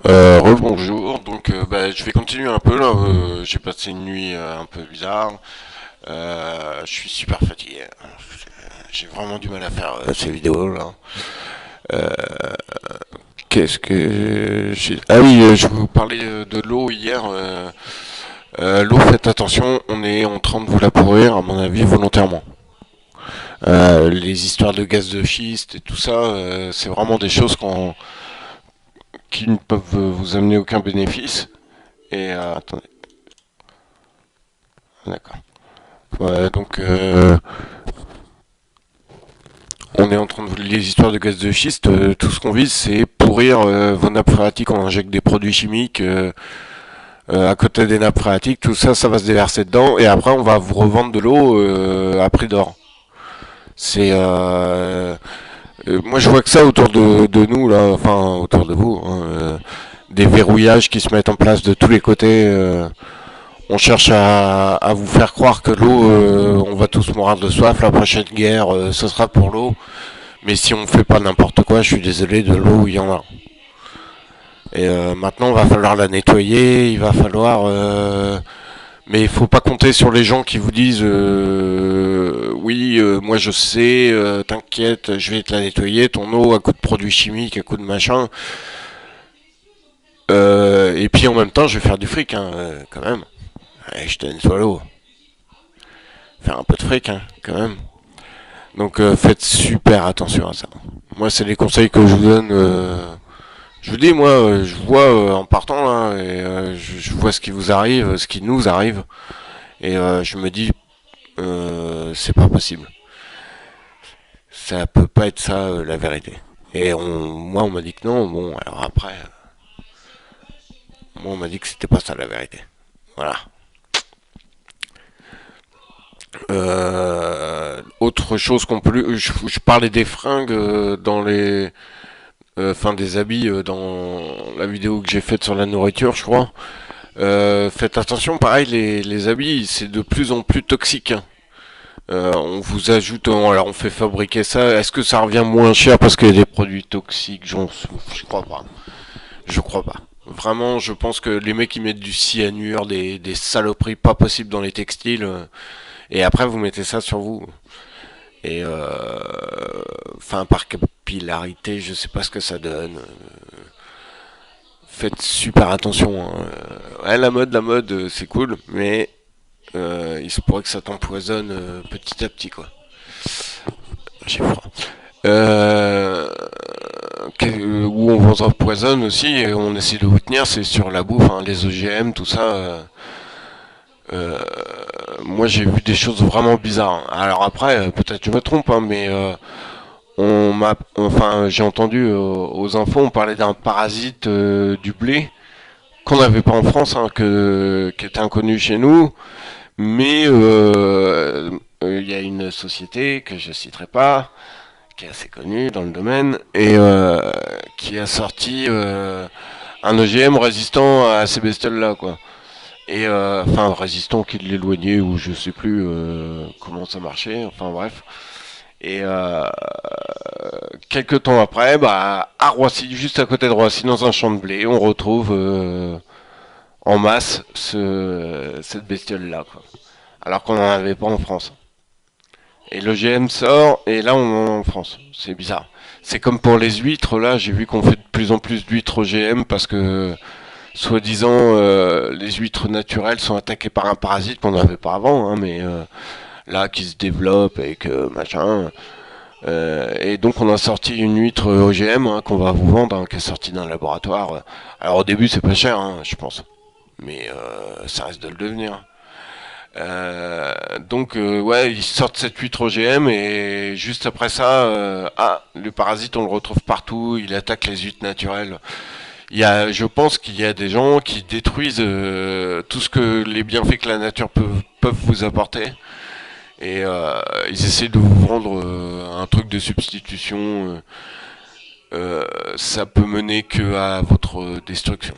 Rebonjour, donc je vais continuer un peu là, j'ai passé une nuit un peu bizarre, je suis super fatigué, j'ai vraiment du mal à faire ces vidéos là. Euh, Qu'est-ce que Ah oui, je vous parlais de l'eau hier. L'eau, faites attention, on est en train de vous la pourrir, à mon avis, volontairement. Les histoires de gaz de schiste et tout ça, c'est vraiment des choses qui ne peuvent vous amener aucun bénéfice. Et attendez, d'accord. Ouais, donc on est en train de les histoires de gaz de schiste. Tout ce qu'on vise, c'est pourrir vos nappes phréatiques. On injecte des produits chimiques à côté des nappes phréatiques. Tout ça, ça va se déverser dedans. Et après, on va vous revendre de l'eau à prix d'or. C'est moi, je vois que ça autour de nous là, enfin autour de vous. Hein, des verrouillages qui se mettent en place de tous les côtés. On cherche à vous faire croire que l'eau, on va tous mourir de soif. La prochaine guerre, ce sera pour l'eau. Mais si on fait pas n'importe quoi, je suis désolé, de l'eau, il y en a. Et maintenant, il va falloir la nettoyer, il va falloir... mais il faut pas compter sur les gens qui vous disent oui, moi je sais, t'inquiète, je vais te la nettoyer, ton eau à coup de produits chimiques, à coup de machin. Et puis en même temps, je vais faire du fric, hein, quand même. Allez, je te nettoie l'eau. Faire un peu de fric, hein, quand même. Donc faites super attention à ça. Moi, c'est les conseils que je vous donne. Je vous dis, moi, je vois en partant là, et je vois ce qui vous arrive, ce qui nous arrive, et je me dis, c'est pas possible. Ça peut pas être ça la vérité. Et moi, on m'a dit que non. Bon, alors après, moi, on m'a dit que c'était pas ça la vérité. Voilà. Autre chose qu'on peut, je parlais des fringues dans les, enfin des habits dans la vidéo que j'ai faite sur la nourriture, je crois. Faites attention, pareil, les habits, c'est de plus en plus toxique. Hein. On vous ajoute, alors on fait fabriquer ça. Est-ce que ça revient moins cher parce qu'il y a des produits toxiques? Je crois pas. Je crois pas. Vraiment, je pense que les mecs qui mettent du cyanure, des saloperies pas possibles dans les textiles, et après vous mettez ça sur vous. Et enfin par capillarité, je sais pas ce que ça donne. Faites super attention. Hein. Ouais, la mode, c'est cool, mais il se pourrait que ça t'empoisonne petit à petit, quoi. J'ai froid. Euh, où on vous empoisonne aussi, et on essaie de vous tenir, c'est sur la bouffe, hein, les OGM, tout ça. Euh, Moi, j'ai vu des choses vraiment bizarres. Hein. Alors après, peut-être je me trompe, hein, mais enfin, j'ai entendu aux infos, on parlait d'un parasite du blé qu'on n'avait pas en France, hein, qui était inconnu chez nous. Mais il y a une société que je citerai pas, qui est assez connue dans le domaine, et qui a sorti un OGM résistant à ces bestioles-là, quoi. Et enfin résistant qui l'éloignait ou je sais plus comment ça marchait. Enfin bref. Et quelques temps après, bah, à Roissy, juste à côté de Roissy, dans un champ de blé, on retrouve en masse cette bestiole-là, quoi. Alors qu'on n'en avait pas en France. Et l'OGM sort, et là on en a en France. C'est bizarre. C'est comme pour les huîtres, là, j'ai vu qu'on fait de plus en plus d'huîtres OGM parce que, soi-disant, les huîtres naturelles sont attaquées par un parasite qu'on n'avait pas avant, hein, mais là, qui se développe et que machin. Et donc on a sorti une huître OGM hein, qu'on va vous vendre, hein, qui est sortie d'un laboratoire. Alors au début c'est pas cher, hein, je pense, mais ça reste de le devenir. Donc ouais, ils sortent cette huître OGM et juste après ça, le parasite on le retrouve partout, il attaque les huîtres naturelles. Je pense qu'il y a des gens qui détruisent tout ce que les bienfaits que la nature peuvent vous apporter et ils essaient de vous vendre un truc de substitution. Ça peut mener que à votre destruction.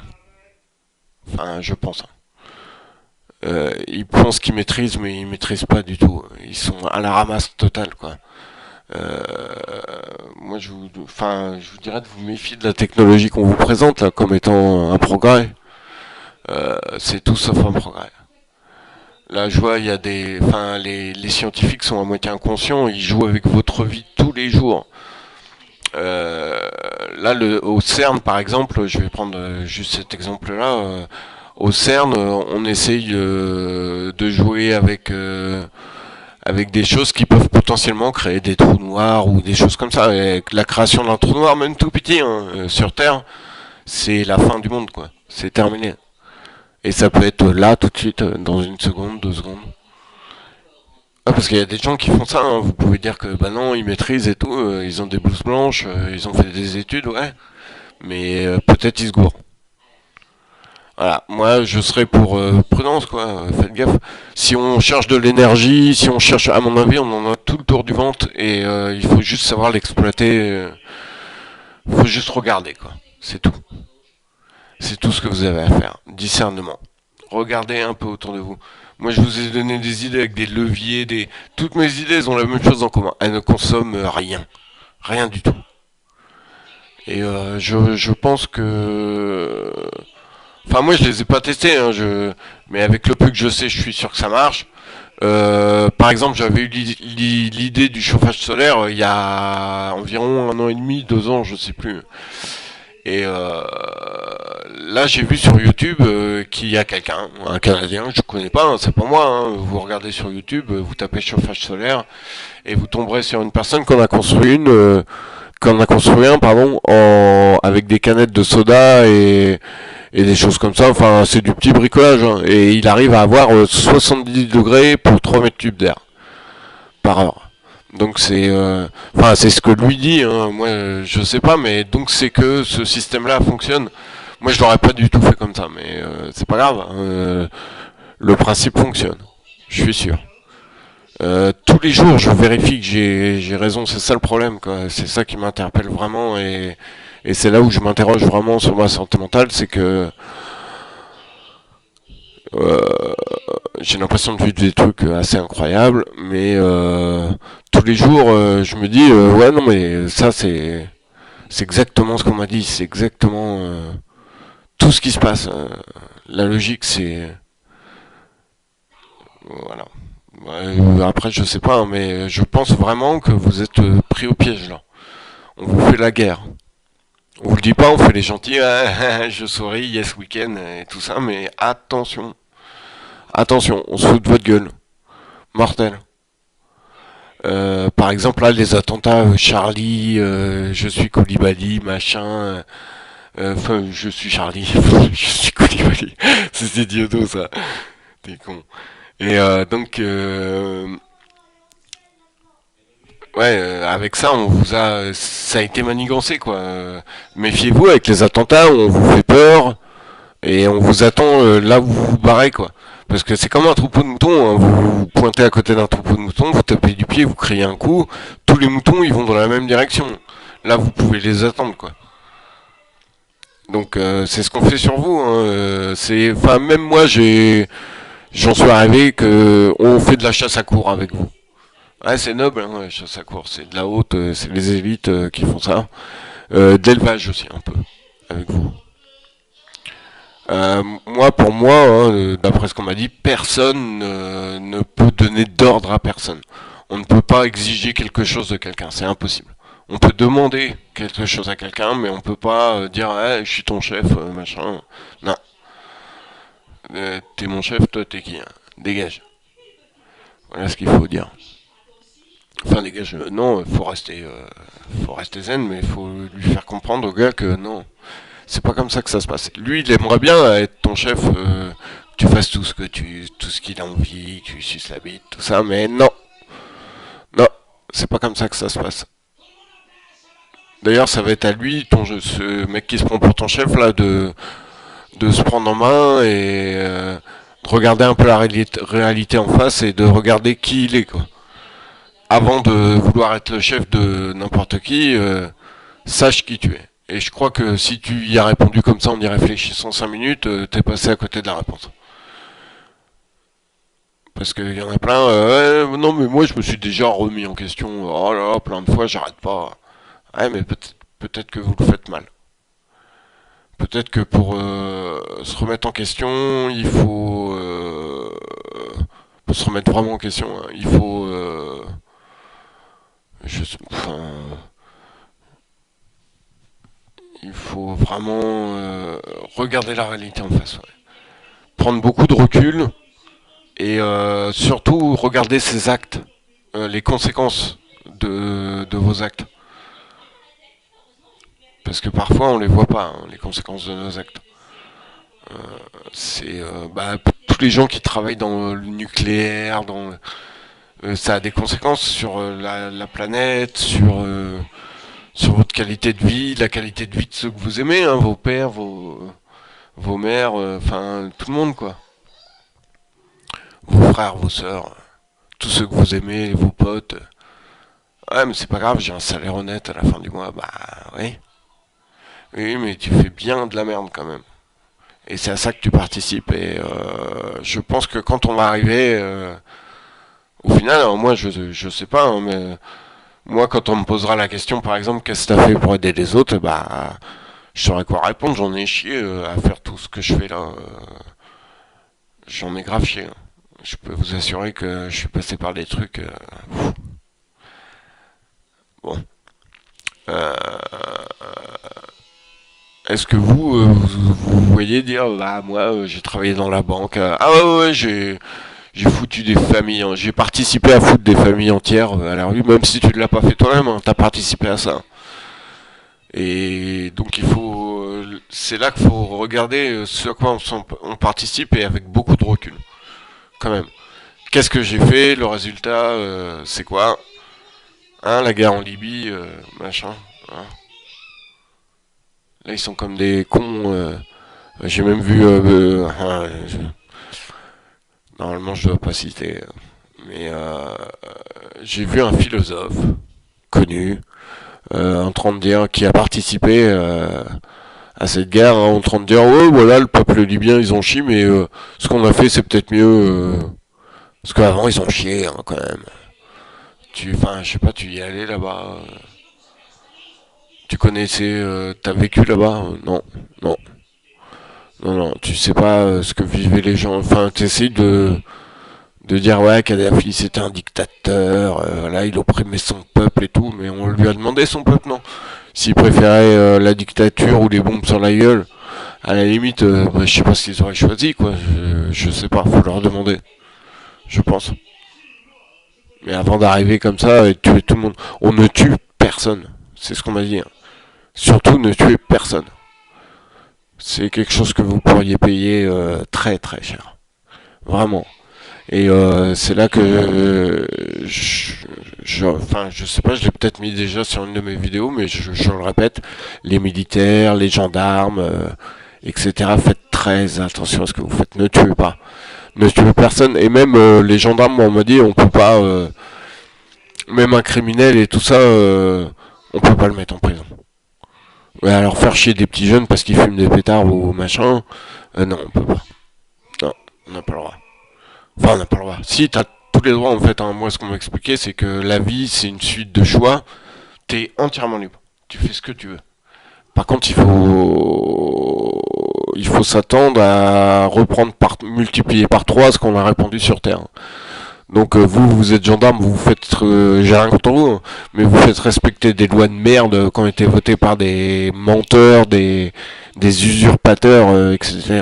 Enfin, je pense. Ils pensent qu'ils maîtrisent, mais ils maîtrisent pas du tout. Ils sont à la ramasse totale, quoi. Euh, Moi, je vous dirais de vous méfier de la technologie qu'on vous présente là, comme étant un progrès. C'est tout sauf un progrès. Là, je vois, il y a les scientifiques sont à moitié inconscients, ils jouent avec votre vie tous les jours. Euh, Là, au CERN, par exemple, je vais prendre juste cet exemple-là. Au CERN, on essaye de jouer avec des choses qui peuvent potentiellement créer des trous noirs ou des choses comme ça. Et la création d'un trou noir, même tout petit, hein, sur Terre, c'est la fin du monde, quoi. C'est terminé. Et ça peut être là tout de suite, dans une seconde, 2 secondes. Ah, parce qu'il y a des gens qui font ça, hein. Vous pouvez dire que bah non, ils maîtrisent et tout, ils ont des blouses blanches, ils ont fait des études, ouais, mais peut-être ils se gourrent. Voilà, moi je serais pour prudence, quoi, faites gaffe. Si on cherche de l'énergie, si on cherche, à mon avis, on en a tout le tour du ventre et il faut juste savoir l'exploiter, il faut juste regarder, quoi. C'est tout. C'est tout ce que vous avez à faire. Discernement. Regardez un peu autour de vous. Moi, je vous ai donné des idées avec des leviers, des... Toutes mes idées ont la même chose en commun. Elles ne consomment rien. Rien du tout. Et je pense que... Enfin, moi, je les ai pas testés, hein, mais avec le peu que je sais, je suis sûr que ça marche. Par exemple, j'avais eu l'idée du chauffage solaire il y a environ 1 an et demi, 2 ans, je sais plus. Et là, j'ai vu sur YouTube qu'il y a quelqu'un, un Canadien, je ne connais pas, hein, c'est pas moi. Hein, vous regardez sur YouTube, vous tapez chauffage solaire et vous tomberez sur une personne qu'on a construit un, pardon, avec des canettes de soda et des choses comme ça. Enfin, c'est du petit bricolage, hein, et il arrive à avoir 70 degrés pour 3 mètres cubes d'air par heure. Donc enfin c'est ce que lui dit. Hein. Moi, je sais pas, mais donc c'est que ce système-là fonctionne. Moi, je l'aurais pas du tout fait comme ça, mais c'est pas grave. Hein. Le principe fonctionne. Je suis sûr. Tous les jours, je vérifie que j'ai raison. C'est ça le problème, quoi. C'est ça qui m'interpelle vraiment et c'est là où je m'interroge vraiment sur ma santé mentale, c'est que euh, j'ai l'impression de vivre des trucs assez incroyables, mais tous les jours, je me dis ouais non mais ça c'est exactement ce qu'on m'a dit, c'est exactement tout ce qui se passe. La logique c'est voilà. Ouais, après je sais pas, hein, mais je pense vraiment que vous êtes pris au piège là. On vous fait la guerre. On vous le dit pas, on fait les gentils, je souris, yes week-end et tout ça, mais attention, attention, on se fout de votre gueule, mortel. Par exemple, là, les attentats Charlie, je suis Koulibaly, machin. Enfin, je suis Charlie, je suis Koulibaly. C'est idioto ça. T'es con. Et ouais, avec ça, ça a été manigancé quoi. Méfiez-vous avec les attentats où on vous fait peur et on vous attend là où vous vous barrez quoi. Parce que c'est comme un troupeau de moutons, hein. Vous pointez à côté d'un troupeau de moutons, vous tapez du pied, vous criez un coup, tous les moutons ils vont dans la même direction. Là vous pouvez les attendre quoi. Donc c'est ce qu'on fait sur vous. Hein. Enfin même moi j'en suis arrivé que on fait de la chasse à court avec vous. Ouais c'est noble, hein, la chasse à court, c'est de la haute, c'est les élites qui font ça. D'élevage aussi un peu avec vous. Moi, pour moi, hein, d'après ce qu'on m'a dit, personne ne peut donner d'ordre à personne. On ne peut pas exiger quelque chose de quelqu'un, c'est impossible. On peut demander quelque chose à quelqu'un, mais on peut pas dire eh, je suis ton chef, machin. Non, t'es mon chef, toi t'es qui hein. Dégage. Voilà ce qu'il faut dire. Enfin dégage, non, faut rester zen, mais il faut lui faire comprendre au gars que non, c'est pas comme ça que ça se passe. Lui, il aimerait bien être ton chef, que tu fasses tout ce qu'il a envie, que tu suces la bite, tout ça, mais non, non, c'est pas comme ça que ça se passe. D'ailleurs, ça va être à lui, ce mec qui se prend pour ton chef là, de se prendre en main et de regarder un peu la réalité en face et de regarder qui il est quoi. Avant de vouloir être le chef de n'importe qui, sache qui tu es. Et je crois que si tu y as répondu comme ça en y réfléchissant 5 minutes, t'es passé à côté de la réponse. Parce qu'il y en a plein, non mais moi je me suis déjà remis en question, oh là là, plein de fois, j'arrête pas. Ouais, mais peut-être que vous le faites mal. Peut-être que pour se remettre en question, pour se remettre vraiment en question, hein, il faut, enfin, il faut vraiment regarder la réalité en face, ouais. Prendre beaucoup de recul et surtout regarder ses actes, les conséquences de vos actes. Parce que parfois on les voit pas, hein, les conséquences de nos actes. C'est tous les gens qui travaillent dans le nucléaire, ça a des conséquences sur la planète, sur votre qualité de vie, la qualité de vie de ceux que vous aimez, hein, vos pères, vos mères, enfin tout le monde quoi. Vos frères, vos sœurs, tous ceux que vous aimez, vos potes. Ouais, mais c'est pas grave, j'ai un salaire honnête à la fin du mois. Bah oui. Oui, mais tu fais bien de la merde quand même. Et c'est à ça que tu participes. Et je pense que quand on va arriver, au final, alors moi je sais pas, hein, mais moi quand on me posera la question par exemple, qu'est-ce que t'as fait pour aider les autres, bah je saurais quoi répondre. J'en ai chié à faire tout ce que je fais là. J'en ai grave chié, hein. Je peux vous assurer que je suis passé par des trucs. Bon. Euh, Est-ce que vous voyez dire, bah moi j'ai travaillé dans la banque, ah ouais, ouais, j'ai foutu des familles, hein, j'ai participé à foutre des familles entières à la rue, même si tu ne l'as pas fait toi-même, hein, t'as participé à ça. Et donc c'est là qu'il faut regarder ce à quoi on participe et avec beaucoup de recul, quand même. Qu'est-ce que j'ai fait, le résultat, c'est quoi, hein, la guerre en Libye, machin, hein. Là ils sont comme des cons. J'ai même vu, normalement je dois pas citer, mais j'ai vu un philosophe connu en train de dire qui a participé à cette guerre, hein, en train de dire ouais voilà le peuple libyen ils ont chié mais ce qu'on a fait c'est peut-être mieux parce qu'avant ils ont chié, hein, quand même. Enfin je sais pas, tu y es allé là-bas, tu connaissais, t'as vécu là-bas, non, non, non, non, tu sais pas ce que vivaient les gens. Enfin t'essayes de dire ouais Kadhafi c'était un dictateur, voilà il opprimait son peuple et tout, mais on lui a demandé son peuple non. S'il préférait la dictature ou les bombes sur la gueule, à la limite, je sais pas ce qu'ils auraient choisi quoi, je sais pas, faut leur demander, je pense. Mais avant d'arriver comme ça et de tuer tout le monde, on ne tue personne, c'est ce qu'on m'a dit, hein. Surtout ne tuez personne. C'est quelque chose que vous pourriez payer très très cher, vraiment. Et c'est là que enfin, je sais pas, je l'ai peut-être mis déjà sur une de mes vidéos, mais je le répète, les militaires, les gendarmes, etc. Faites très attention à ce que vous faites. Ne tuez pas, ne tuez personne. Et même les gendarmes, on m'a dit, on peut pas, même un criminel et tout ça, on peut pas le mettre en prison. Ouais, alors faire chier des petits jeunes parce qu'ils fument des pétards ou machin, non, on peut pas. Non, on n'a pas le droit. Enfin, on n'a pas le droit. Si, t'as tous les droits en fait, hein. Moi, ce qu'on m'a expliqué, c'est que la vie, c'est une suite de choix. T'es entièrement libre. Tu fais ce que tu veux. Par contre, il faut s'attendre à reprendre multiplier par 3 ce qu'on a répandu sur Terre. Donc vous êtes gendarme, vous faites, j'ai rien contre vous, hein, mais vous faites respecter des lois de merde qui ont été votées par des menteurs, des usurpateurs, etc.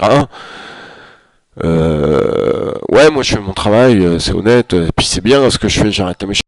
Ouais, moi je fais mon travail, c'est honnête, et puis c'est bien ce que je fais, j'arrête mes